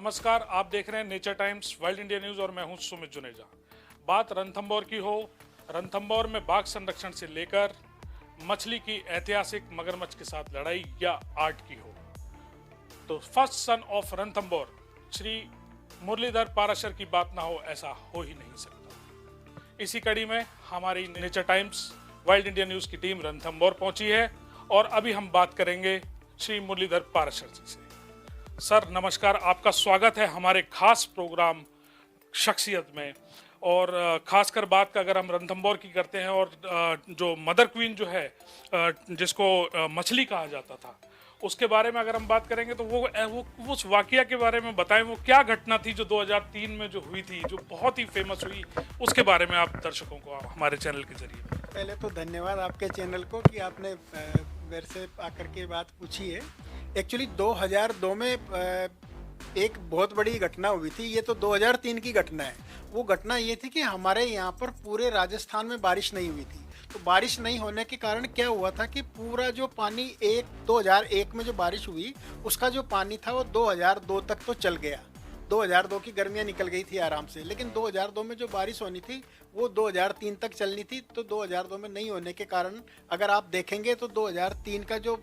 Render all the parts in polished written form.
नमस्कार, आप देख रहे हैं nature times world India news और मैं हूं सुमित जुनेजा। बात रणथंभौर की हो, रणथंभौर में बाघ संरक्षण से लेकर मछली की ऐतिहासिक मगरमच्छ के साथ लड़ाई या आर्ट की हो, तो first son of Ranthambore Shri Murlidhar Parashar की बात ना हो, ऐसा हो ही नहीं सकता। इसी कड़ी में हमारी nature times world India news की टीम रणथंभौर पहुंची है और अभी हम बात करेंगे श्री मुरलीधर पाराशर जी से। सर नमस्कार, आपका स्वागत है हमारे खास प्रोग्राम शख्सियत में। और खासकर बात का अगर हम रणथंभौर की करते हैं और जो मदर क्वीन जो है जिसको मछली कहा जाता था, उसके बारे में अगर हम बात करेंगे तो वो उस वाकया के बारे में बताएं। वो क्या घटना थी जो 2003 में जो हुई थी, जो बहुत ही फेमस हुई, उसके बारे में आप दर्शकों को हमारे चैनल के जरिए। पहले तो धन्यवाद आपके चैनल को कि आपने मेरे से आकर के बात पूछी है। एक्चुअली 2002 में एक बहुत बड़ी घटना हुई थी। ये तो 2003 की घटना है। वो घटना ये थी कि हमारे यहाँ पर पूरे राजस्थान में बारिश नहीं हुई थी। तो बारिश नहीं होने के कारण क्या हुआ था कि पूरा जो पानी 2001 में जो बारिश हुई, उसका जो पानी था वो 2002 तक तो चल गया। 2002 की गर्मियाँ निकल गई थी आराम से, लेकिन 2002 में जो बारिश होनी थी वो 2003 तक चलनी थी। तो 2002 में नहीं होने के कारण अगर आप देखेंगे तो 2003 का जो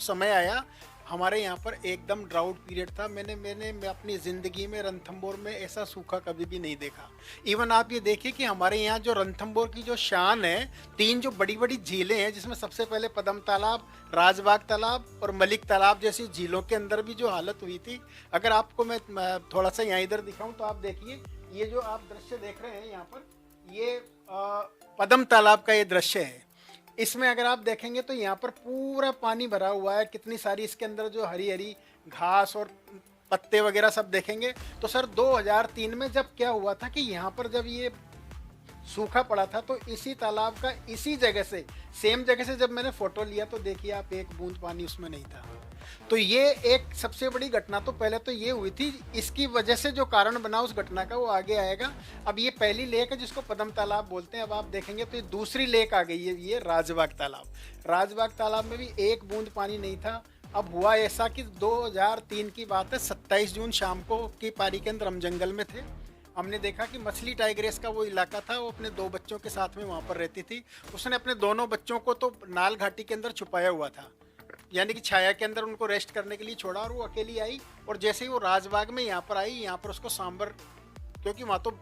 समय आया, हमारे यहाँ पर एकदम ड्राउट पीरियड था। मैं अपनी ज़िंदगी में रणथंभौर में ऐसा सूखा कभी भी नहीं देखा। इवन आप ये देखिए कि हमारे यहाँ जो रणथंभौर की जो शान है, 3 जो बड़ी बड़ी झीलें हैं, जिसमें सबसे पहले पदम तालाब, राजबाग तालाब और मलिक तालाब जैसी झीलों के अंदर भी जो हालत हुई थी, अगर आपको मैं थोड़ा सा यहाँ इधर दिखाऊँ तो आप देखिए, ये जो आप दृश्य देख रहे हैं यहाँ पर, ये पदम तालाब का ये दृश्य है। इसमें अगर आप देखेंगे तो यहाँ पर पूरा पानी भरा हुआ है। कितनी सारी इसके अंदर जो हरी हरी घास और पत्ते वगैरह सब देखेंगे। तो सर 2003 में जब क्या हुआ था कि यहाँ पर जब ये सूखा पड़ा था, तो इसी तालाब का इसी जगह से, सेम जगह से जब मैंने फोटो लिया तो देखिए आप, एक बूंद पानी उसमें नहीं था। तो ये एक सबसे बड़ी घटना तो पहले तो ये हुई थी। इसकी वजह से जो कारण बना उस घटना का वो आगे आएगा। अब ये पहली लेक है जिसको पदम तालाब बोलते हैं। अब आप देखेंगे तो ये दूसरी लेक आ गई है, ये राजबाग तालाब। राजबाग तालाब में भी एक बूंद पानी नहीं था। अब हुआ ऐसा कि 2003 की बात है, 27 जून शाम को की पारी के अंदर हम जंगल में थे। हमने देखा कि मछली टाइग्रेस का वो इलाका था, वो अपने 2 बच्चों के साथ में वहाँ पर रहती थी। उसने अपने दोनों बच्चों को तो नाल घाटी के अंदर छुपाया हुआ था, यानी कि छाया के अंदर उनको रेस्ट करने के लिए छोड़ा, और वो अकेली आई। और जैसे ही वो राजबाग में यहाँ पर आई, यहाँ पर उसको सांबर, क्योंकि वहाँ तो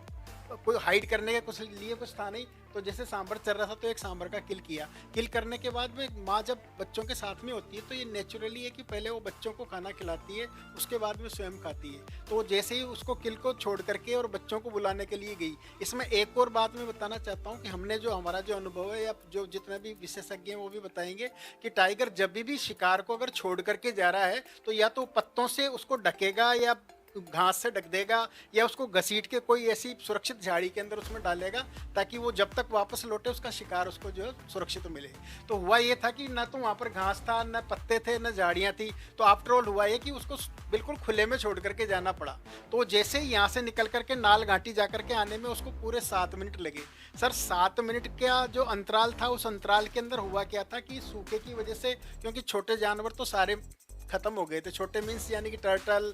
कोई हाइड करने का कुछ था नहीं, तो जैसे सांबर चल रहा था तो एक सांबर का किल किया। किल करने के बाद में माँ जब बच्चों के साथ में होती है तो ये नेचुरली है कि पहले वो बच्चों को खाना खिलाती है, उसके बाद में स्वयं खाती है। तो जैसे ही उसको किल को छोड़ करके और बच्चों को बुलाने के लिए गई। इसमें एक और बात मैं बताना चाहता हूँ कि हमने जो हमारा जो अनुभव है, या जो जितने भी विशेषज्ञ हैं वो भी बताएंगे कि टाइगर जब भी शिकार को अगर छोड़ करके जा रहा है तो या तो पत्तों से उसको ढकेगा या घास से ढक देगा, या उसको घसीट के कोई ऐसी सुरक्षित झाड़ी के अंदर उसमें डालेगा, ताकि वो जब तक वापस लौटे उसका शिकार उसको जो है सुरक्षित मिले। तो हुआ ये था कि ना तो वहाँ पर घास था, न पत्ते थे, न झाड़ियाँ थी। तो आफ्टर ऑल हुआ ये कि उसको बिल्कुल खुले में छोड़ करके जाना पड़ा। तो जैसे ही यहाँ से निकल करके नाल घाटी जा करके आने में उसको पूरे 7 मिनट लगे। सर 7 मिनट का जो अंतराल था, उस अंतराल के अंदर हुआ क्या था कि सूखे की वजह से, क्योंकि छोटे जानवर तो सारे खत्म हो गए थे। छोटे मीन्स यानी कि टर्टल,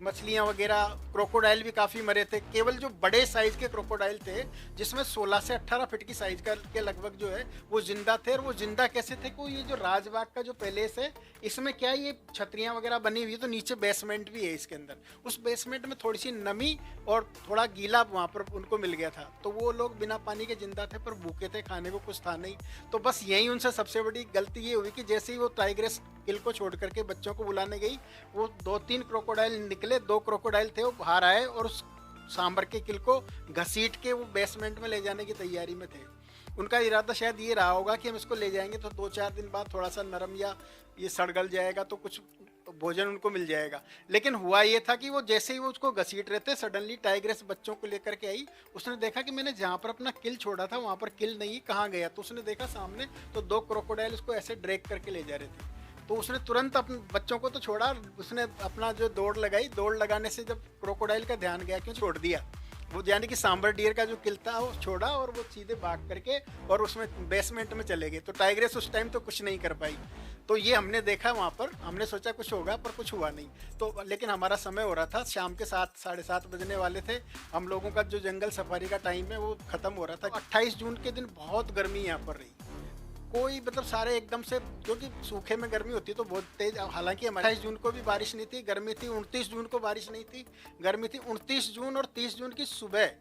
मछलियाँ वगैरह, क्रोकोडाइल भी काफ़ी मरे थे। केवल जो बड़े साइज के क्रोकोडाइल थे, जिसमें 16 से 18 फीट की साइज का के लगभग जो है वो जिंदा थे। और वो जिंदा कैसे थे कि ये जो राजबाग का जो पैलेस है, इसमें क्या है, ये छतरियाँ वगैरह बनी हुई है, तो नीचे बेसमेंट भी है इसके अंदर। उस बेसमेंट में थोड़ी सी नमी और थोड़ा गीला वहाँ पर उनको मिल गया था। तो वो लोग बिना पानी के जिंदा थे, पर भूखे थे, खाने को कुछ था नहीं। तो बस यही उनसे सबसे बड़ी गलती ये हुई कि जैसे ही वो टाइग्रेस किल को छोड़ करके बच्चों को बुलाने गई, वो 2-3 क्रोकोडाइल निकले। 2 क्रोकोडाइल थे, वो बाहर आए और उस सांबर के किल को घसीट के वो बेसमेंट में ले जाने की तैयारी में थे। उनका इरादा शायद ये रहा होगा कि हम इसको ले जाएंगे तो 2-4 दिन बाद थोड़ा सा नरम या ये सड़गल जाएगा, तो कुछ भोजन उनको मिल जाएगा। लेकिन हुआ ये था कि वो जैसे ही वो उसको घसीट रहे थे, सडनली टाइग्रेस बच्चों को लेकर के आई। उसने देखा कि मैंने जहाँ पर अपना किल छोड़ा था वहाँ पर किल नहीं, कहाँ गया। तो उसने देखा सामने तो 2 क्रोकोडाइल उसको ऐसे ड्रैग करके ले जा रहे थे। तो उसने तुरंत अपने बच्चों को तो छोड़ा, उसने अपना जो दौड़ लगाई। दौड़ लगाने से जब क्रोकोडाइल का ध्यान गया, क्यों छोड़ दिया। वो यानी कि सांबर डियर का जो किल था वो छोड़ा और वो सीधे भाग करके और उसमें बेसमेंट में चले गए। तो टाइग्रेस उस टाइम तो कुछ नहीं कर पाई। तो ये हमने देखा वहाँ पर, हमने सोचा कुछ होगा पर कुछ हुआ नहीं। तो लेकिन हमारा समय हो रहा था, शाम के 7 साढ़े 7 बजने वाले थे। हम लोगों का जो जंगल सफारी का टाइम है वो ख़त्म हो रहा था। 28 जून के दिन बहुत गर्मी यहाँ पर रही, कोई मतलब सारे एकदम से, क्योंकि सूखे में गर्मी होती है तो बहुत तेज। हालांकि हमारे 28 जून को भी बारिश नहीं थी, गर्मी थी। 29 जून को बारिश नहीं थी, गर्मी थी। 29 जून और 30 जून की सुबह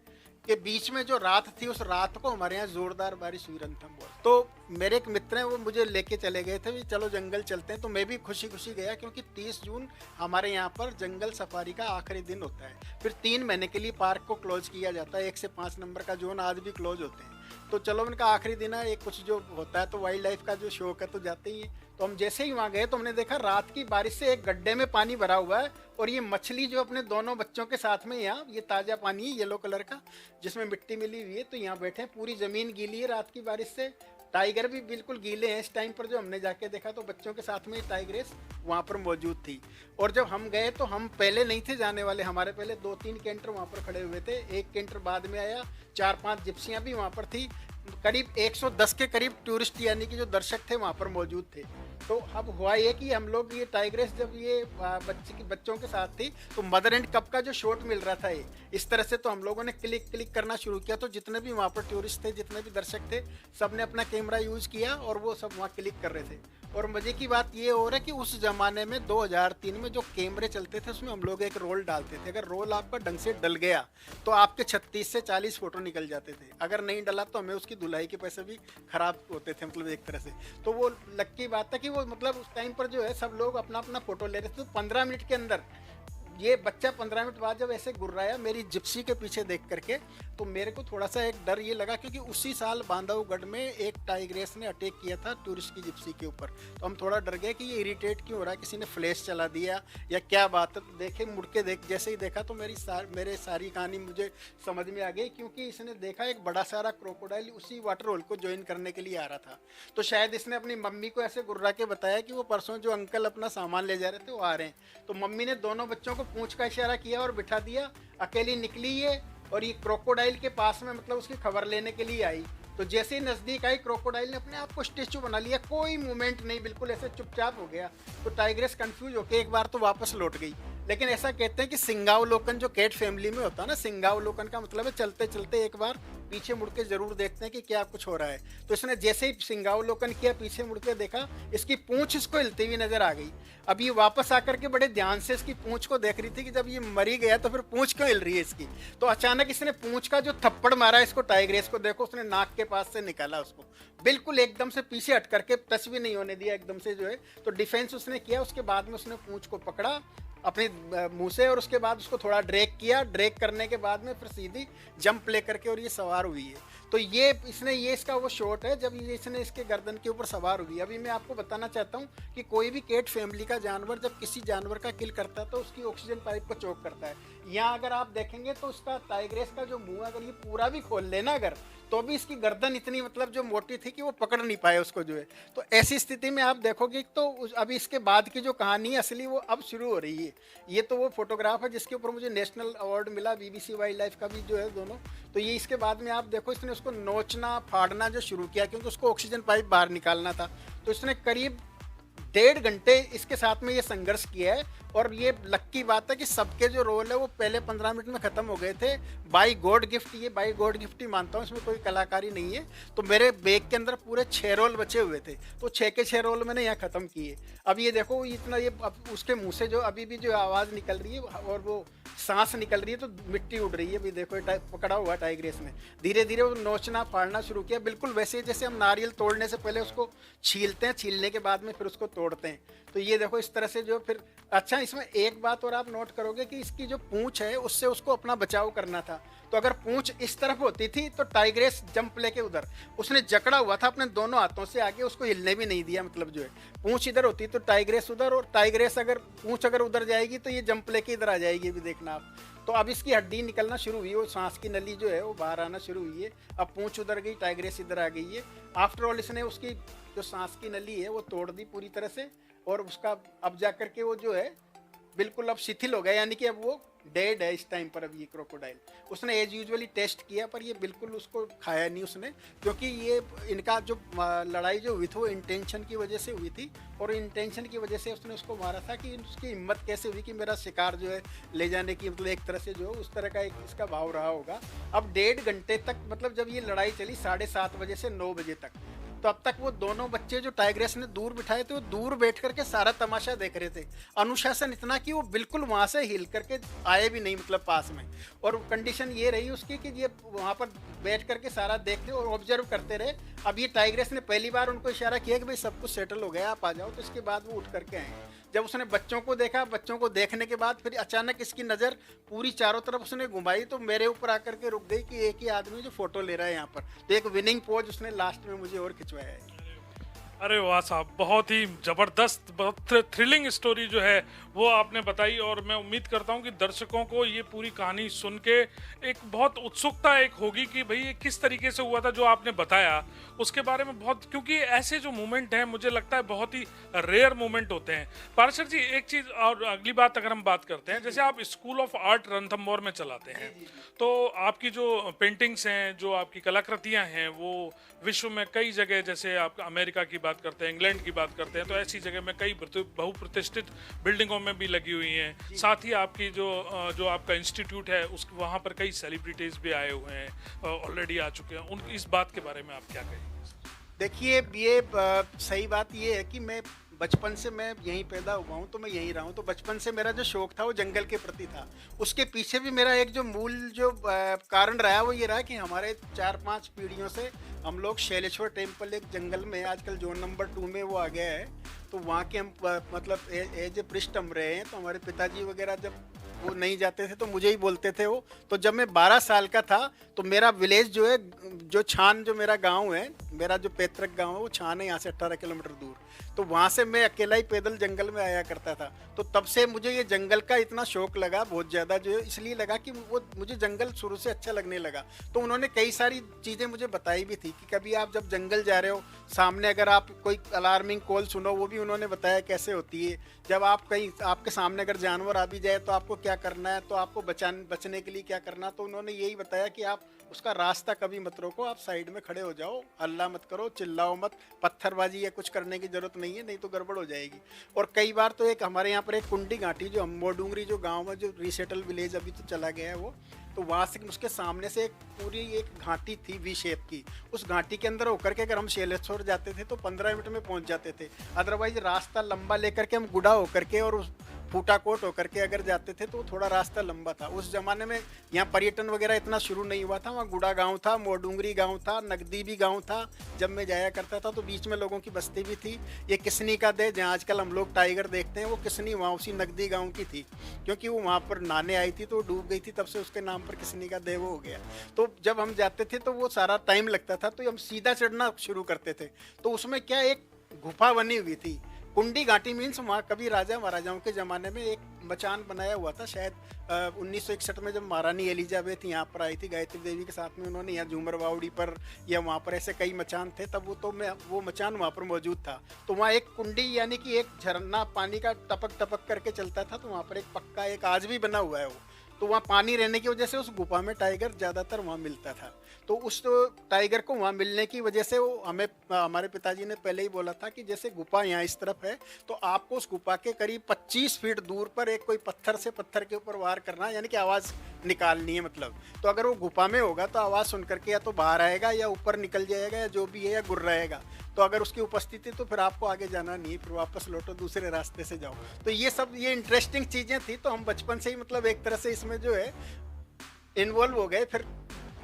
के बीच में जो रात थी, उस रात को हमारे यहाँ जोरदार बारिश हुई रणथंभौर। तो मेरे एक मित्र हैं, वो मुझे लेके चले गए थे भी चलो जंगल चलते हैं। तो मैं भी खुशी खुशी गया, क्योंकि 30 जून हमारे यहाँ पर जंगल सफारी का आखिरी दिन होता है। फिर 3 महीने के लिए पार्क को क्लोज किया जाता है। 1 से 5 नंबर का जोन आज भी क्लोज होते हैं। तो चलो उनका आखिरी दिन है, एक कुछ जो होता है तो वाइल्ड लाइफ का जो शौक है तो जाते ही है। तो हम जैसे ही वहाँ गए तो हमने देखा रात की बारिश से एक गड्ढे में पानी भरा हुआ है, और ये मछली जो अपने दोनों बच्चों के साथ में, यहाँ ये ताज़ा पानी है येलो कलर का जिसमें मिट्टी मिली हुई है, तो यहाँ बैठे हैं। पूरी ज़मीन गीली है रात की बारिश से। टाइगर भी बिल्कुल गीले हैं इस टाइम पर। जो हमने जाके देखा तो बच्चों के साथ में टाइग्रेस वहाँ पर मौजूद थी। और जब हम गए तो हम पहले नहीं थे जाने वाले, हमारे पहले 2-3 कैंटर वहाँ पर खड़े हुए थे। एक कैंटर बाद में आया, 4-5 जिप्सियाँ भी वहाँ पर थी। करीब 110 के करीब टूरिस्ट यानी कि जो दर्शक थे वहाँ पर मौजूद थे। तो अब हुआ ये कि हम लोग ये टाइग्रेस जब ये बच्चों के साथ थी तो मदर एंड कप का जो शॉट मिल रहा था ये इस तरह से, तो हम लोगों ने क्लिक करना शुरू किया। तो जितने भी वहाँ पर टूरिस्ट थे, जितने भी दर्शक थे, सब ने अपना कैमरा यूज़ किया और वो सब वहाँ क्लिक कर रहे थे। और मज़े की बात ये हो रहा है कि उस ज़माने में 2003 में जो कैमरे चलते थे उसमें हम लोग एक रोल डालते थे। अगर रोल आपका ढंग से डल गया तो आपके 36 से 40 फ़ोटो निकल जाते थे। अगर नहीं डला तो हमें उसकी धुलाई के पैसे भी ख़राब होते थे, मतलब एक तरह से। तो वो लक्की बात था कि वो मतलब उस टाइम पर जो है सब लोग अपना अपना फ़ोटो ले रहे थे। तो 15 मिनट के अंदर ये बच्चा 15 मिनट बाद जब ऐसे गुर्राया मेरी जिप्सी के पीछे देख करके, तो मेरे को थोड़ा सा एक डर ये लगा, क्योंकि उसी साल बांधवगढ़ में एक टाइग्रेस ने अटैक किया था टूरिस्ट की जिप्सी के ऊपर। तो हम थोड़ा डर गए कि ये इरिटेट क्यों हो रहा है, किसी ने फ्लैश चला दिया या क्या बात है। तो देखे, मुड़ के जैसे ही देखा तो मेरे सारी कहानी मुझे समझ में आ गई, क्योंकि इसने देखा एक बड़ा सारा क्रोकोडाइल उसी वाटर होल को ज्वाइन करने के लिए आ रहा था। तो शायद इसने अपनी मम्मी को ऐसे गुर्रा के बताया कि वो परसों जो अंकल अपना सामान ले जा रहे थे वो आ रहे हैं। तो मम्मी ने दोनों बच्चों को पूंछ का इशारा किया और बिठा दिया। अकेली निकली ये, और ये क्रोकोडाइल के पास में मतलब उसकी खबर लेने के लिए आई। तो जैसे ही नज़दीक आई, क्रोकोडाइल ने अपने आप को स्टेचू बना लिया, कोई मूवमेंट नहीं, बिल्कुल ऐसे चुपचाप हो गया। तो टाइग्रेस कंफ्यूज होकर एक बार तो वापस लौट गई। लेकिन ऐसा कहते हैं कि सिंगावलोकन जो कैट फैमिली में होता है ना, सिंगावलोकन का मतलब है चलते चलते एक बार पीछे मुड़ के जरूर देखते हैं कि क्या कुछ हो रहा है। तो इसने जैसे ही सिंगावलोकन किया, पीछे मुड़ के देखा, इसकी पूंछ इसको हिलती हुई नजर आ गई। अब ये वापस आकर के बड़े ध्यान से इसकी पूंछ को देख रही थी कि जब ये मरी गया तो फिर पूंछ क्यों हिल रही है इसकी। तो अचानक इसने पूंछ का जो थप्पड़ मारा इसको, टाइग्रेस को देखो, उसने नाक के पास से निकाला उसको, बिल्कुल एकदम से पीछे हट करके, टच भी नहीं होने दिया एकदम से जो है। तो डिफेंस उसने किया। उसके बाद में उसने पूंछ को पकड़ा अपने मुंह से, और उसके बाद उसको थोड़ा ड्रैग किया। ड्रैग करने के बाद में फिर सीधी जंप ले करके और ये सवार हुई है। तो ये इसका वो शॉट है जब ये इसने इसके गर्दन के ऊपर सवार हुई। अभी मैं आपको बताना चाहता हूँ कि कोई भी कैट फैमिली का जानवर जब किसी जानवर का किल करता है तो उसकी ऑक्सीजन पाइप को चोक करता है। यहाँ अगर आप देखेंगे तो उसका टाइग्रेस का जो मुंह अगर ये पूरा भी खोल लेना अगर, तो भी इसकी गर्दन इतनी मतलब जो मोटी थी कि वो पकड़ नहीं पाए उसको जो है। तो ऐसी स्थिति में आप देखोगे तो अभी इसके बाद की जो कहानी है असली वो अब शुरू हो रही है। ये तो वो फोटोग्राफ है जिसके ऊपर मुझे नेशनल अवार्ड मिला, BBC वाइल्ड लाइफ का भी जो है दोनों। तो ये इसके बाद में आप देखो इसने उसको नोचना फाड़ना जो शुरू किया, क्योंकि उसको ऑक्सीजन पाइप बाहर निकालना था। तो इसने करीब 1.5 घंटे इसके साथ में ये संघर्ष किया है। और ये लक्की बात है कि सबके जो रोल है वो पहले 15 मिनट में ख़त्म हो गए थे। बाई गॉड गिफ्ट, ये बाई गॉड गिफ्ट ही मानता हूँ, इसमें कोई कलाकारी नहीं है। तो मेरे बैग के अंदर पूरे 6 रोल बचे हुए थे, तो 6 के 6 रोल मैंने यहाँ ख़त्म किए। अब ये देखो इतना, ये अब उसके मुँह से जो अभी भी जो आवाज़ निकल रही है और वो सांस निकल रही है, तो मिट्टी उड़ रही है। अभी देखो पकड़ा हुआ टाइग्रेस ने धीरे धीरे वो नोचना फाड़ना शुरू किया, बिल्कुल वैसे जैसे हम नारियल तोड़ने से पहले उसको छीलते हैं, छीलने के बाद में फिर उसको तोड़ते हैं। तो ये देखो इस तरह से जो फिर, अच्छा इसमें एक बात और आप नोट करोगे कि इसकी जो पूंछ है उससे उसको अपना बचाव करना था। तो अगर पूंछ इस तरफ होती थी तो टाइग्रेस जंप लेके उधर, उसने जकड़ा हुआ था अपने दोनों हाथों से आगे, उसको हिलने भी नहीं दिया। मतलब जो है पूंछ इधर होती तो टाइग्रेस उधर, और टाइग्रेस अगर पूंछ अगर उधर जाएगी तो ये जंप लेके इधर आ जाएगी। भी देखना आप। तो अब इसकी हड्डी निकलना शुरू हुई, वो सांस की नली जो है वो बाहर आना शुरू हुई है। अब पूंछ उधर गई, टाइग्रेस इधर आ गई है। आफ्टर ऑल इसने उसकी जो सांस की नली है वो तोड़ दी पूरी तरह से, और उसका अब जाकर के वो जो है बिल्कुल अब शिथिल हो गया, यानी कि अब वो डेड है इस टाइम पर अब ये क्रोकोडाइल। उसने एज यूजुअली टेस्ट किया पर ये बिल्कुल उसको खाया नहीं उसने, क्योंकि ये इनका जो लड़ाई जो हुई थी वो इंटेंशन की वजह से हुई थी, और इंटेंशन की वजह से उसने उसको मारा था कि उसकी हिम्मत कैसे हुई कि मेरा शिकार जो है ले जाने की, मतलब एक तरह से जो उस तरह का एक इसका भाव रहा होगा। अब 1.5 घंटे तक, मतलब जब ये लड़ाई चली 7:30 बजे से 9 बजे तक, तो अब तक वो दोनों बच्चे जो टाइग्रेस ने दूर बिठाए थे वो दूर बैठ करके सारा तमाशा देख रहे थे। अनुशासन इतना कि वो बिल्कुल वहां से हिल करके आए भी नहीं, मतलब पास में। और कंडीशन ये रही उसकी कि ये वहां पर बैठ करके सारा देखते और ऑब्जर्व करते रहे। अब ये टाइग्रेस ने पहली बार उनको इशारा किया कि भाई सब कुछ सेटल हो गया, आप आ जाओ, तो इसके बाद वो उठ करके आए। जब उसने बच्चों को देखा, बच्चों को देखने के बाद फिर अचानक इसकी नज़र पूरी चारों तरफ उसने घुमाई, तो मेरे ऊपर आकर के रुक गई कि एक ही आदमी जो फोटो ले रहा है यहाँ पर। तो एक विनिंग पोज उसने लास्ट में मुझे और खिंचवाया है। अरे वाह साहब, बहुत ही जबरदस्त, बहुत थ्रिलिंग स्टोरी जो है वो आपने बताई, और मैं उम्मीद करता हूँ कि दर्शकों को ये पूरी कहानी सुन के एक बहुत उत्सुकता एक होगी कि भाई ये किस तरीके से हुआ था जो आपने बताया उसके बारे में बहुत, क्योंकि ऐसे जो मोमेंट हैं मुझे लगता है बहुत ही रेयर मोमेंट होते हैं। पार्षद जी, एक चीज़ और अगली बात अगर हम बात करते हैं, जैसे आप स्कूल ऑफ आर्ट रणथंभौर में चलाते हैं, तो आपकी जो पेंटिंग्स हैं, जो आपकी कलाकृतियाँ हैं, वो विश्व में कई जगह, जैसे आप अमेरिका की बात करते हैं, इंग्लैंड की बात करते हैं, तो ऐसी जगह में कई बहुप्रतिष्ठित बिल्डिंगों में भी लगी हुई हैं। साथ ही आपकी जो आपका इंस्टीट्यूट है उस वहाँ पर कई सेलिब्रिटीज़ भी आए हुए हैं, ऑलरेडी आ चुके हैं। उन इस बात के बारे में आप क्या कहेंगे? देखिए, ये सही बात ये है कि मैं बचपन से मैं यहीं पैदा हुआ हूँ, तो मैं यहीं रहा हूँ। तो बचपन से मेरा जो शौक था वो जंगल के प्रति था। उसके पीछे भी मेरा एक जो मूल जो कारण रहा वो ये रहा कि हमारे 4-5 पीढ़ियों से हम लोग शैलेश्वर टेम्पल, एक जंगल में आजकल जोन नंबर 2 में वो आ गया है, तो वहाँ के हम मतलब एज ए पृष्ठ हम रहे हैं। तो हमारे पिताजी वगैरह जब वो नहीं जाते थे तो मुझे ही बोलते थे वो। तो जब मैं 12 साल का था तो मेरा विलेज जो है, जो छान, जो मेरा गांव है, मेरा जो पैतृक गांव है वो छान है यहाँ से 18 किलोमीटर दूर। तो वहाँ से मैं अकेला ही पैदल जंगल में आया करता था। तो तब से मुझे ये जंगल का इतना शौक लगा, बहुत ज़्यादा, जो है इसलिए लगा कि वो मुझे जंगल शुरू से अच्छा लगने लगा। तो उन्होंने कई सारी चीज़ें मुझे बताई भी थी कि कभी आप जब जंगल जा रहे हो, सामने अगर आप कोई अलार्मिंग कॉल सुनो, वो भी उन्होंने बताया कैसे होती है। जब आप कहीं आपके सामने अगर जानवर आ भी जाए तो आपको क्या करना है, तो आपको बचने के लिए क्या करना। तो उन्होंने यही बताया कि आप उसका रास्ता कभी मत रोको, आप साइड में खड़े हो जाओ, हल्ला मत करो, चिल्लाओ मत, पत्थरबाजी या कुछ करने की जरूरत नहीं है, नहीं तो गड़बड़ हो जाएगी। और कई बार तो एक हमारे यहाँ पर एक कुंडी घाटी, जो मोडूंगरी जो गांव है, जो रीसेटल विलेज अभी तो चला गया है वो, तो वहाँ से उसके सामने से एक पूरी एक घाटी थी वी शेप की। उस घाटी के अंदर होकर के अगर हम शैलेश्वर जाते थे तो 15 मिनट में पहुँच जाते थे। अदरवाइज रास्ता लंबा लेकर के हम गुड़ा होकर के और उस फूटाकोट होकर के अगर जाते थे तो थोड़ा रास्ता लंबा था। उस जमाने में यहाँ पर्यटन वगैरह इतना शुरू नहीं हुआ था। वहाँ गुड़ा गांव था, मोडूंगरी गांव था, नगदी भी गांव था। जब मैं जाया करता था तो बीच में लोगों की बस्ती भी थी। ये किसनी का दे, जहाँ आजकल हम लोग टाइगर देखते हैं, वो किसनी वहाँ उसी नगदी गाँव की थी, क्योंकि वो वहाँ पर नहाने आई थी तो डूब गई थी, तब से उसके नाम पर किसनी का दे वो हो गया। तो जब हम जाते थे तो वो सारा टाइम लगता था, तो हम सीधा चढ़ना शुरू करते थे। तो उसमें क्या, एक गुफा बनी हुई थी। कुंडी घाटी मीन्स वहाँ कभी राजा महाराजाओं के ज़माने में एक मचान बनाया हुआ था। शायद 1961 में जब महारानी एलिजाबेथ यहाँ पर आई थी गायत्री देवी के साथ में, उन्होंने यहाँ झूमर बावड़ी पर या वहाँ पर ऐसे कई मचान थे, तब वो मचान वहाँ पर मौजूद था। तो वहाँ एक कुंडी यानी कि एक झरना पानी का टपक टपक करके चलता था। तो वहाँ पर एक पक्का एक आज भी बना हुआ है वो। तो वहाँ पानी रहने की वजह से उस गुफा में टाइगर ज़्यादातर वहाँ मिलता था। तो उस टाइगर को वहाँ मिलने की वजह से वो हमें, हमारे पिताजी ने पहले ही बोला था कि जैसे गुफा यहाँ इस तरफ है तो आपको उस गुफा के करीब 25 फीट दूर पर एक कोई पत्थर से पत्थर के ऊपर वार करना है, यानी कि आवाज़ निकालनी है मतलब। तो अगर वो गुफा में होगा तो आवाज़ सुन करके या तो बाहर आएगा या ऊपर निकल जाएगा या जो भी है, या गुर्राएगा। तो अगर उसकी उपस्थिति तो फिर आपको आगे जाना नहीं, फिर वापस लौटो, दूसरे रास्ते से जाओ। तो ये सब ये इंटरेस्टिंग चीज़ें थी। तो हम बचपन से ही मतलब एक तरह से इसमें जो है इन्वॉल्व हो गए। फिर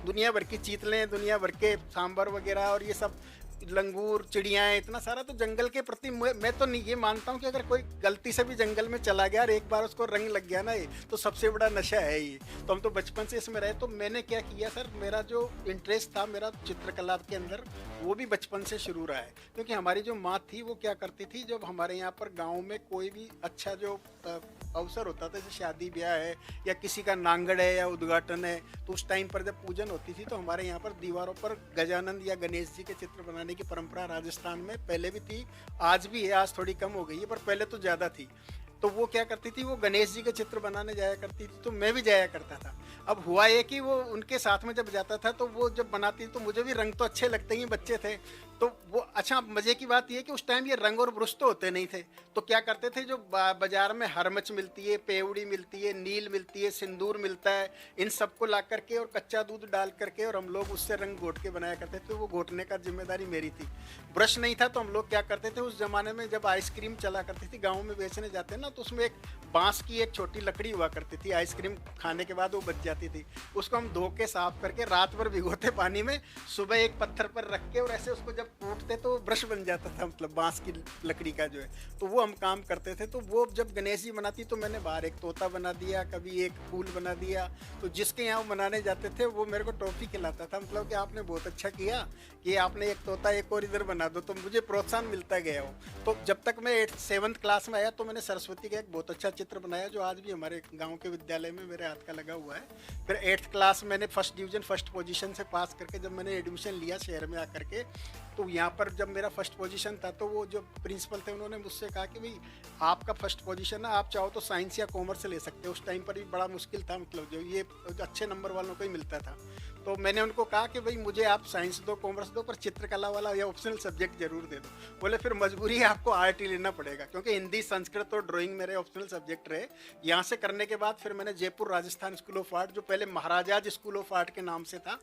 दुनिया भर की चीतलें, दुनिया भर के सांबर वगैरह और ये सब लंगूर, चिड़ियाँ, इतना सारा। तो जंगल के प्रति मैं तो नहीं ये मानता हूँ कि अगर कोई गलती से भी जंगल में चला गया और एक बार उसको रंग लग गया ना, ये तो सबसे बड़ा नशा है ये। तो हम तो बचपन से इसमें रहे। तो मैंने क्या किया सर, मेरा जो इंटरेस्ट था मेरा चित्रकला के अंदर, वो भी बचपन से शुरू रहा है। क्योंकि हमारी जो माँ थी वो क्या करती थी, जब हमारे यहाँ पर गाँव में कोई भी अच्छा जो अवसर होता था, जैसे शादी ब्याह है या किसी का नांगड़ है या उद्घाटन है, तो उस टाइम पर जब पूजन होती थी तो हमारे यहाँ पर दीवारों पर गजानंद या गणेश जी के चित्र बनाने की परंपरा राजस्थान में पहले भी थी, आज भी है। आज थोड़ी कम हो गई है पर पहले तो ज़्यादा थी। तो वो क्या करती थी, वो गणेश जी के चित्र बनाने जाया करती थी, तो मैं भी जाया करता था। अब हुआ ये कि वो उनके साथ में जब जाता था तो वो जब बनाती तो मुझे भी रंग तो अच्छे लगते ही, बच्चे थे तो वो अच्छा। मज़े की बात ये कि उस टाइम ये रंग और ब्रश तो होते नहीं थे, तो क्या करते थे, जो बाजार में हरमच मिलती है, पेवड़ी मिलती है, नील मिलती है, सिंदूर मिलता है, इन सबको ला करके और कच्चा दूध डाल करके और हम लोग उससे रंग घोट के बनाया करते थे। वो घोटने का जिम्मेदारी मेरी थी। ब्रश नहीं था तो हम लोग क्या करते थे, उस जमाने में जब आइसक्रीम चला करती थी, गाँव में बेचने जाते ना, तो उसमें एक बांस की एक छोटी लकड़ी हुआ करती थी, आइसक्रीम खाने के बाद वो बच जाती थी, उसको हम धो के साफ करके रात भर भिगोते पानी में, सुबह एक पत्थर पर रख के और ऐसे उसको जब कूटते तो ब्रश बन जाता था, मतलब बांस की लकड़ी का जो है। तो वो हम काम करते थे। तो वो जब गणेश जी बनाती तो मैंने बाहर एक तोता बना दिया, कभी एक फूल बना दिया, तो जिसके यहाँ बनाने जाते थे वो मेरे को टॉफी खिलाता था, मतलब कि आपने बहुत अच्छा किया कि आपने एक तोता एक और इधर बना दो, तो मुझे प्रोत्साहन मिलता गया वो। तो जब तक मैं 7th क्लास में आया तो मैंने सरस्वती का एक बहुत अच्छा चित्र बनाया, जो आज भी हमारे गाँव के विद्यालय में मेरे हाथ का लगा हुआ है। फिर 8th क्लास मैंने फर्स्ट डिवीज़न फर्स्ट पोजीशन से पास करके जब मैंने एडमिशन लिया शहर में आकर के, तो यहाँ पर जब मेरा फर्स्ट पोजीशन था तो वो जो प्रिंसिपल थे उन्होंने मुझसे कहा कि भाई आपका फर्स्ट पोजीशन है, आप चाहो तो साइंस या कॉमर्स ले सकते हो। उस टाइम पर भी बड़ा मुश्किल था, मतलब जो ये अच्छे नंबर वालों को ही मिलता था। तो मैंने उनको कहा कि भाई मुझे आप साइंस दो, कॉमर्स दो, पर चित्रकला वाला या ऑप्शनल सब्जेक्ट जरूर दे दो। बोले फिर मजबूरी है, आपको आर्ट ही लेना पड़ेगा, क्योंकि हिंदी, संस्कृत और ड्राइंग मेरे ऑप्शनल सब्जेक्ट रहे। यहाँ से करने के बाद फिर मैंने Jaipur Rajasthan school of art, जो पहले महाराजाज स्कूल ऑफ आर्ट के नाम से था,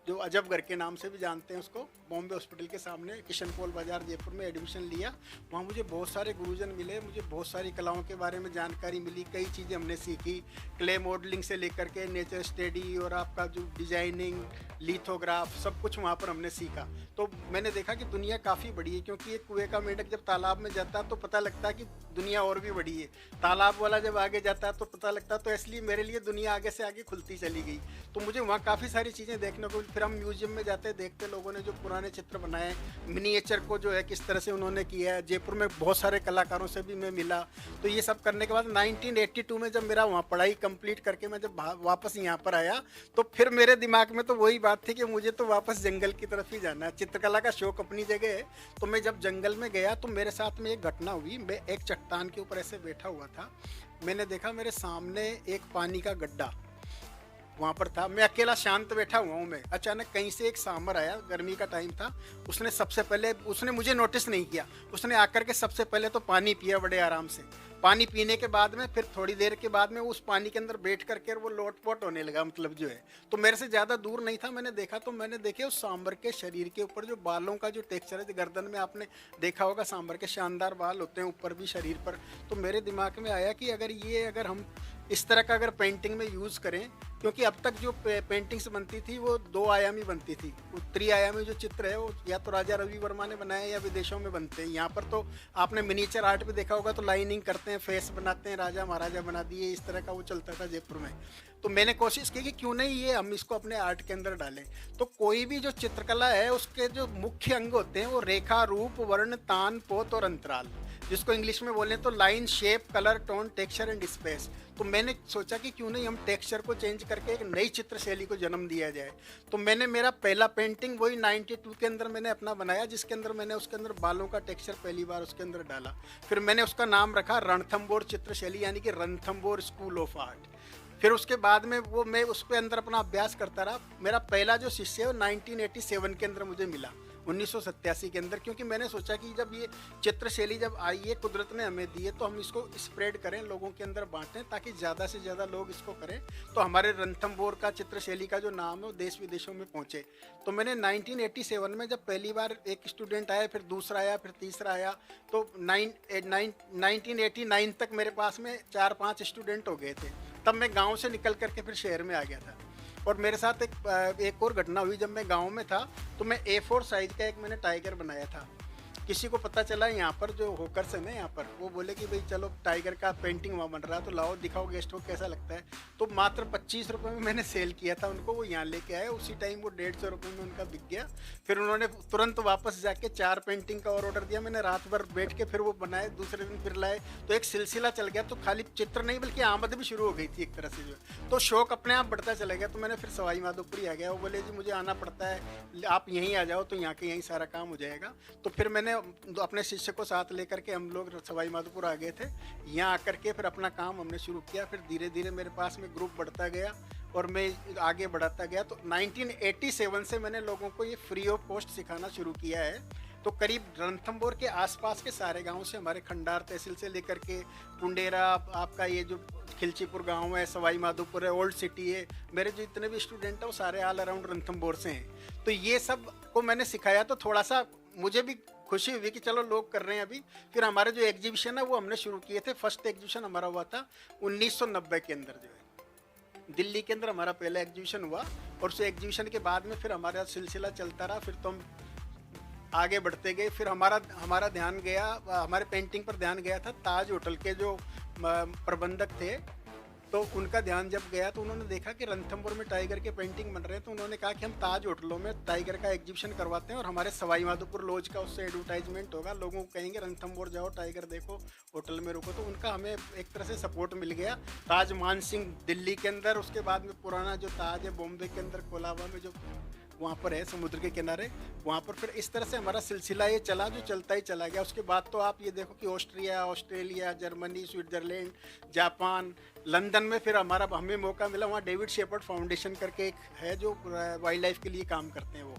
जो अजबगढ़ के नाम से भी जानते हैं उसको, बॉम्बे हॉस्पिटल के सामने किशन पोल बाजार जयपुर में एडमिशन लिया। वहाँ मुझे बहुत सारे गुरुजन मिले, मुझे बहुत सारी कलाओं के बारे में जानकारी मिली, कई चीज़ें हमने सीखी, क्ले मॉडलिंग से लेकर के नेचर स्टडी और आपका जो डिजाइनिंग, लिथोग्राफ, सब कुछ वहाँ पर हमने सीखा। तो मैंने देखा कि दुनिया काफ़ी बड़ी है, क्योंकि एक कुएं का मेंढक जब तालाब में जाता है तो पता लगता है कि दुनिया और भी बड़ी है, तालाब वाला जब आगे जाता है तो पता लगता है। तो इसलिए मेरे लिए दुनिया आगे से आगे खुलती चली गई। तो मुझे वहाँ काफ़ी सारी चीज़ें देखने को। फिर हम म्यूजियम में जाते देखते लोगों ने जो पुराने चित्र बनाए, मिनिएचर को जो है किस तरह से उन्होंने किया है। जयपुर में बहुत सारे कलाकारों से भी मैं मिला। तो ये सब करने के बाद 1982 में जब मेरा वहाँ पढ़ाई कंप्लीट करके मैं जब वापस यहाँ पर आया, तो फिर मेरे दिमाग में तो वही बात थी कि मुझे तो वापस जंगल की तरफ ही जाना है। चित्रकला का शौक अपनी जगह है। तो मैं जब जंगल में गया तो मेरे साथ में एक घटना हुई। मैं एक चट्टान के ऊपर ऐसे बैठा हुआ था, मैंने देखा मेरे सामने एक पानी का गड्ढा वहाँ पर था। मैं अकेला शांत बैठा हुआ हूँ। मैं अचानक कहीं से एक सांबर आया, गर्मी का टाइम था। उसने सबसे पहले, उसने मुझे नोटिस नहीं किया, उसने आकर के सबसे पहले तो पानी पिया बड़े आराम से। पानी पीने के बाद में फिर थोड़ी देर के बाद में उस पानी के अंदर बैठ करके वो लोटपोट होने लगा, मतलब जो है। तो मेरे से ज़्यादा दूर नहीं था, मैंने देखा तो मैंने देखे उस सांबर के शरीर के ऊपर जो बालों का जो टेक्सचर है, गर्दन में आपने देखा होगा सांबर के शानदार बाल होते हैं, ऊपर भी शरीर पर। तो मेरे दिमाग में आया कि अगर हम इस तरह का अगर पेंटिंग में यूज़ करें, क्योंकि अब तक जो पेंटिंग्स बनती थी वो 2 आयामी बनती थी। वो 3 आयामी जो चित्र है वो या तो राजा रवि वर्मा ने बनाया या विदेशों में बनते हैं। यहाँ पर तो आपने मिनीचर आर्ट भी देखा होगा, तो लाइनिंग करते हैं, फेस बनाते हैं, राजा महाराजा बना दिए, इस तरह का वो चलता था जयपुर में। तो मैंने कोशिश की कि क्यों नहीं ये हम इसको अपने आर्ट के अंदर डालें। तो कोई भी जो चित्रकला है उसके जो मुख्य अंग होते हैं वो रेखा, रूप, वर्ण, तान, पोत और अंतराल, जिसको इंग्लिश में बोलें तो line, shape, colour, tone, texture and space. तो मैंने सोचा कि क्यों नहीं हम टेक्सचर को चेंज करके एक नई चित्र शैली को जन्म दिया जाए। तो मैंने मेरा पहला पेंटिंग वही 92 के अंदर मैंने अपना बनाया, जिसके अंदर मैंने उसके अंदर बालों का टेक्सचर पहली बार उसके अंदर डाला। फिर मैंने उसका नाम रखा रणथंबोर चित्र शैली, यानी कि रणथंबोर स्कूल ऑफ आर्ट। फिर उसके बाद में वो मैं उस पर अंदर अपना अभ्यास करता रहा। मेरा पहला जो शिष्य है वो 1987 के अंदर मुझे मिला, 1987 के अंदर, क्योंकि मैंने सोचा कि जब ये चित्र शैली जब आई है, कुदरत ने हमें दी है, तो हम इसको स्प्रेड करें, लोगों के अंदर बांटें, ताकि ज़्यादा से ज़्यादा लोग इसको करें। तो हमारे रणथंबोर का चित्र शैली का जो नाम है वो देश विदेशों में पहुँचे। तो मैंने 1987 में जब पहली बार एक स्टूडेंट आया, फिर दूसरा आया, फिर तीसरा आया, तो 1989 तक मेरे पास में 4-5 स्टूडेंट हो गए थे। तब मैं गाँव से निकल करके फिर शहर में आ गया था। और मेरे साथ एक और घटना हुई। जब मैं गांव में था तो मैं A4 साइज का एक मैंने टाइगर बनाया था। किसी को पता चला यहाँ पर जो होकर्स है ना यहाँ पर, वो बोले कि भाई चलो टाइगर का पेंटिंग वहाँ बन रहा है, तो लाओ दिखाओ गेस्ट को कैसा लगता है। तो मात्र 25 रुपए में मैंने सेल किया था उनको, वो यहाँ लेके आए, उसी टाइम वो 150 रुपए में उनका बिक गया। फिर उन्होंने तुरंत वापस जाके 4 पेंटिंग का और ऑर्डर दिया, मैंने रात भर बैठ के फिर वो बनाए, दूसरे दिन फिर लाए, तो एक सिलसिला चल गया। तो खाली चित्र नहीं बल्कि आमद भी शुरू हो गई थी एक तरह से जो है, तो शौक अपने आप बढ़ता चला गया। तो मैंने फिर सवाई माधोपुर ही आ गया, वो बोले जी मुझे आना पड़ता है, आप यहीं आ जाओ तो यहाँ के यहीं सारा काम हो जाएगा। तो फिर मैंने अपने शिष्य को साथ लेकर के हम लोग सवाई माधोपुर आ गए थे, यहाँ आकर के फिर अपना काम हमने शुरू किया। फिर धीरे धीरे मेरे पास में ग्रुप बढ़ता गया और मैं आगे बढ़ाता गया। तो 1987 से मैंने लोगों को ये फ्री ऑफ कॉस्ट सिखाना शुरू किया है। तो करीब रणथंभौर के आसपास के सारे गांव से, हमारे खंडार तहसील से लेकर के पुंडेरा, आपका ये जो खिलचीपुर गांव है, सवाई माधोपुर है, ओल्ड सिटी है, मेरे जो इतने भी स्टूडेंट हैं वो सारे ऑल अराउंड रणथंभौर से हैं। तो ये सब को मैंने सिखाया, तो थोड़ा सा मुझे भी खुशी हुई कि चलो लोग कर रहे हैं अभी। फिर हमारे जो एग्जीबिशन है वो हमने शुरू किए थे। फर्स्ट एग्जीबिशन हमारा हुआ था 1990 के अंदर, जो है दिल्ली के अंदर हमारा पहला एग्जीबिशन हुआ। और उस एग्जीबिशन के बाद में फिर हमारा सिलसिला चलता रहा, फिर तो हम आगे बढ़ते गए। फिर हमारा ध्यान गया, हमारे पेंटिंग पर ध्यान गया था ताज होटल के जो प्रबंधक थे, तो उनका ध्यान जब गया तो उन्होंने देखा कि रणथंभौर में टाइगर के पेंटिंग बन रहे हैं। तो उन्होंने कहा कि हम ताज होटलों में टाइगर का एग्जीबिशन करवाते हैं और हमारे सवाई माधोपुर लॉज का उससे एडवर्टाइजमेंट होगा, लोगों को कहेंगे रणथंभौर जाओ, टाइगर देखो, होटल में रुको। तो उनका हमें एक तरह से सपोर्ट मिल गया। ताज मानसिंह दिल्ली के अंदर, उसके बाद में पुराना जो ताज है बॉम्बे के अंदर कोलाबा में जो वहाँ पर है समुद्र के किनारे, वहाँ पर फिर इस तरह से हमारा सिलसिला ये चला, जो चलता ही चला गया। उसके बाद तो आप ये देखो कि Austria, Australia, Germany, Switzerland, Japan, London में फिर हमें मौका मिला। वहाँ डेविड शेपर्ड फाउंडेशन करके एक है जो वाइल्ड लाइफ के लिए काम करते हैं वो,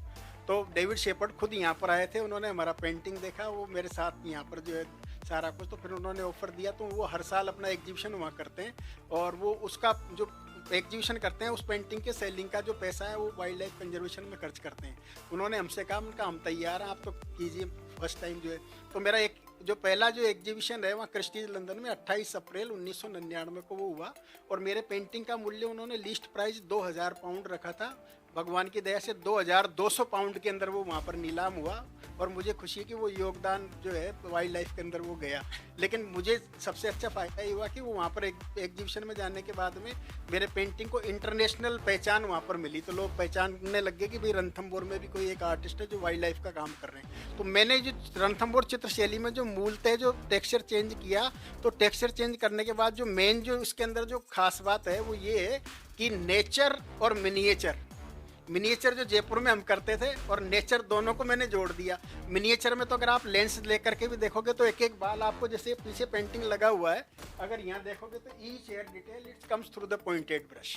तो डेविड शेपर्ड खुद यहाँ पर आए थे, उन्होंने हमारा पेंटिंग देखा, वो मेरे साथ यहाँ पर जो है सारा कुछ, तो फिर उन्होंने ऑफ़र दिया। तो वो हर साल अपना एग्जीबिशन वहाँ करते हैं और वो उसका जो एग्जीबिशन करते हैं उस पेंटिंग के सेलिंग का जो पैसा है वो वाइल्ड लाइफ कंजर्वेशन में खर्च करते हैं। उन्होंने हमसे कहा, उनका हम तैयार हैं, आप तो कीजिए फर्स्ट टाइम जो है। तो मेरा एक जो पहला जो एग्जीबिशन है वहाँ क्रिस्टीज लंदन में 28 अप्रैल 1999 को वो हुआ और मेरे पेंटिंग का मूल्य उन्होंने लिस्ट प्राइस 2000 पाउंड रखा था। भगवान की दया से 2200 पाउंड के अंदर वो वहाँ पर नीलाम हुआ और मुझे खुशी है कि वो योगदान जो है वाइल्ड लाइफ के अंदर वो गया। लेकिन मुझे सबसे अच्छा फ़ायदा ये हुआ कि वो वहाँ पर एग्जीबिशन में जाने के बाद में मेरे पेंटिंग को इंटरनेशनल पहचान वहाँ पर मिली। तो लोग पहचानने लगे कि भाई रणथंभौर में भी कोई एक आर्टिस्ट है जो वाइल्ड लाइफ का काम कर रहे हैं। तो मैंने जो रणथंभौर चित्रशैली में जो मूलतः जो टेक्सचर चेंज किया, तो टेक्सचर चेंज करने के बाद जो मेन जो इसके अंदर जो खास बात है वो ये है कि नेचर और मिनिएचर जो जयपुर में हम करते थे और नेचर दोनों को मैंने जोड़ दिया। मिनिएचर में तो अगर आप लेंस लेकर के भी देखोगे तो एक एक बाल आपको, जैसे पीछे पेंटिंग लगा हुआ है, अगर यहाँ देखोगे तो each hair detail it comes through the pointed brush.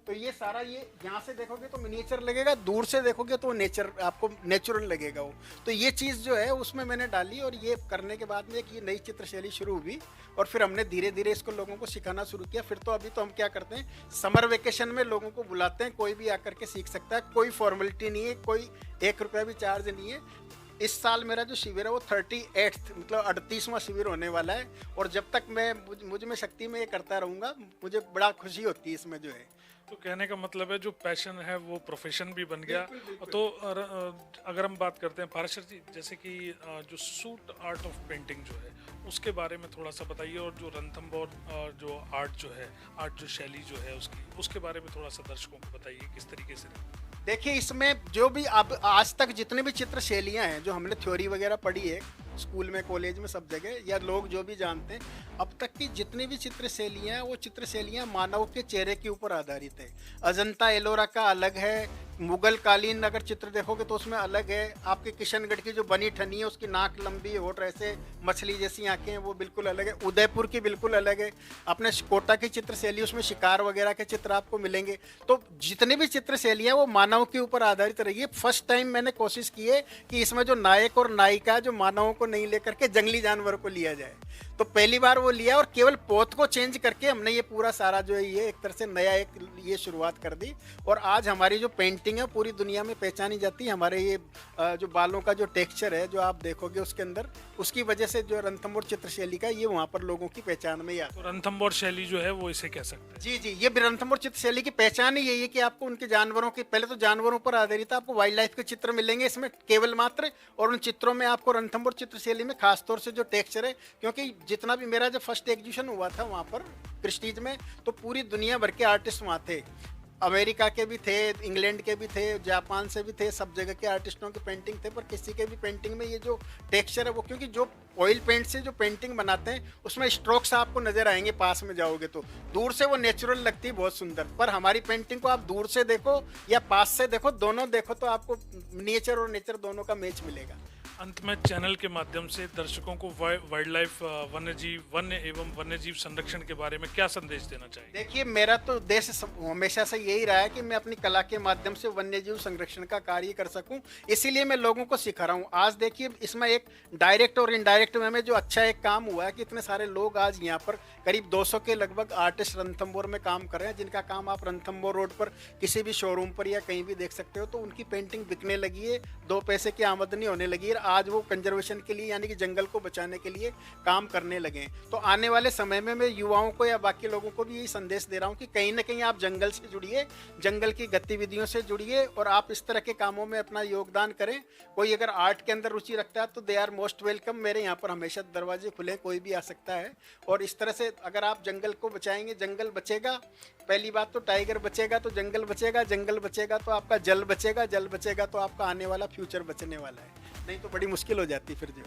तो ये सारा ये यहाँ से देखोगे तो मिनिएचर लगेगा, दूर से देखोगे तो नेचर आपको नेचुरल लगेगा वो। तो ये चीज़ जो है उसमें मैंने डाली और ये करने के बाद में एक ये नई चित्रशैली शुरू हुई और फिर हमने धीरे धीरे इसको लोगों को सिखाना शुरू किया। फिर तो अभी तो हम क्या करते हैं, समर वेकेशन में लोगों को बुलाते हैं, कोई भी आकर के सीख सकता है, कोई फॉर्मेलिटी नहीं है, कोई 1 रुपया भी चार्ज नहीं है। इस साल मेरा जो शिविर है वो 38 मतलब 38वां शिविर होने वाला है और जब तक मैं मुझ में शक्ति में ये करता रहूँगा, मुझे बड़ा खुशी होती है इसमें जो है। तो कहने का मतलब है जो पैशन है वो प्रोफेशन भी बन गया। तो अगर हम बात करते हैं पाराशर जी, जैसे कि जो सूट आर्ट ऑफ पेंटिंग जो है उसके बारे में थोड़ा सा बताइए और जो रणथंभौर जो आर्ट जो है, आर्ट जो शैली जो है उसके बारे में थोड़ा सा दर्शकों को बताइए किस तरीके से। देखिए इसमें जो भी अब आज तक जितने भी चित्र शैलियाँ हैं जो हमने थ्योरी वगैरह पढ़ी है स्कूल में, कॉलेज में, सब जगह, या लोग जो भी जानते हैं, अब तक की जितनी भी चित्र शैलियाँ हैं वो चित्र शैलियाँ मानव के चेहरे के ऊपर आधारित है। अजंता एलोरा का अलग है, मुगल कालीन अगर चित्र देखोगे तो उसमें अलग है, आपके किशनगढ़ की जो बनी ठनी है उसकी नाक लंबी है, होठ ऐसे मछली जैसी आंखें हैं, वो बिल्कुल अलग है। उदयपुर की बिल्कुल अलग है। अपने कोटा की चित्र शैली उसमें शिकार वगैरह के चित्र आपको मिलेंगे। तो जितनी भी चित्र शैलियाँ वो मानव के ऊपर आधारित रही है। फर्स्ट टाइम मैंने कोशिश की है कि इसमें जो नायक और नायिका जो मानवों को नहीं लेकर के जंगली जानवरों को लिया जाए। तो पहली बार वो लिया और केवल पोत को चेंज करके हमने ये पूरा सारा जो है ये एक तरह से नया एक ये शुरुआत कर दी और आज हमारी जो पेंटिंग है पूरी दुनिया में पहचानी जाती है। हमारे ये जो बालों का जो टेक्सचर है जो आप देखोगे उसके अंदर, उसकी वजह से जो रणथंभौर चित्रशैली का ये वहाँ पर लोगों की पहचान में आता है। तो रणथंभौर शैली जो है वो इसे कह सकते हैं। जी जी, ये रणथंभौर चित्रशैली की पहचान ही यही है कि आपको उनके जानवरों की, पहले तो जानवरों पर आधारित आपको वाइल्ड लाइफ के चित्र मिलेंगे इसमें केवल मात्र, और उन चित्रों में आपको रणथंभौर चित्र स्पेशली में खास तौर से जो टेक्सचर है, क्योंकि जितना भी मेरा जब फर्स्ट एग्जीबिशन हुआ था वहाँ पर क्रिस्टीज में, तो पूरी दुनिया भर के आर्टिस्ट वहाँ थे। अमेरिका के भी थे, इंग्लैंड के भी थे, जापान से भी थे, सब जगह के आर्टिस्टों की पेंटिंग थे। पर किसी के भी पेंटिंग में ये जो टेक्सचर है वो, क्योंकि जो ऑयल पेंट से जो पेंटिंग बनाते हैं उसमें स्ट्रोक्स आपको नजर आएंगे, पास में जाओगे तो दूर से वो नेचुरल लगती है, बहुत सुंदर। पर हमारी पेंटिंग को आप दूर से देखो या पास से देखो, दोनों देखो तो आपको नेचर और नेचर दोनों का मैच मिलेगा। अंत में चैनल के माध्यम से दर्शकों को वाइल्ड लाइफ, वन्य एवं वन्य जीव संरक्षण के बारे में क्या संदेश देना चाहिए? देखिए, मेरा तो उद्देश्य हमेशा से यही रहा है कि मैं अपनी कला के माध्यम से वन्य जीव संरक्षण का कार्य कर सकूं, इसीलिए मैं लोगों को सिखा रहा हूं। आज देखिए, इसमें एक डायरेक्ट और इनडायरेक्ट वे में जो अच्छा एक काम हुआ है कि इतने सारे लोग आज यहाँ पर करीब 200 के लगभग आर्टिस्ट रणथंभौर में काम कर रहे हैं, जिनका काम आप रणथंभौर रोड पर किसी भी शोरूम पर या कहीं भी देख सकते हो। तो उनकी पेंटिंग बिकने लगी है, 2 पैसे की आमदनी होने लगी है। आज वो कंजर्वेशन के लिए, यानी कि जंगल को बचाने के लिए काम करने लगे हैं। तो आने वाले समय में मैं युवाओं को या बाकी लोगों को भी यही संदेश दे रहा हूं कि कहीं ना कहीं आप जंगल से जुड़िए, जंगल की गतिविधियों से जुड़िए और आप इस तरह के कामों में अपना योगदान करें। कोई अगर आर्ट के अंदर रुचि रखता है तो दे आर मोस्ट वेलकम। मेरे यहाँ पर हमेशा दरवाजे खुले, कोई भी आ सकता है। और इस तरह से अगर आप जंगल को बचाएंगे, जंगल बचेगा। पहली बात तो टाइगर बचेगा तो जंगल बचेगा, जंगल बचेगा तो आपका जल बचेगा, जल बचेगा तो आपका आने वाला फ्यूचर बचने वाला है, नहीं तो बड़ी मुश्किल हो जाती फिर जो।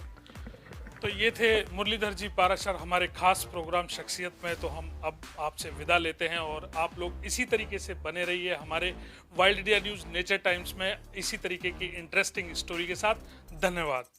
तो ये थे मुरलीधर जी पाराशर हमारे खास प्रोग्राम शख्सियत में। तो हम अब आपसे विदा लेते हैं और आप लोग इसी तरीके से बने रहिए हमारे wild India news nature times में, इसी तरीके की इंटरेस्टिंग स्टोरी के साथ। धन्यवाद।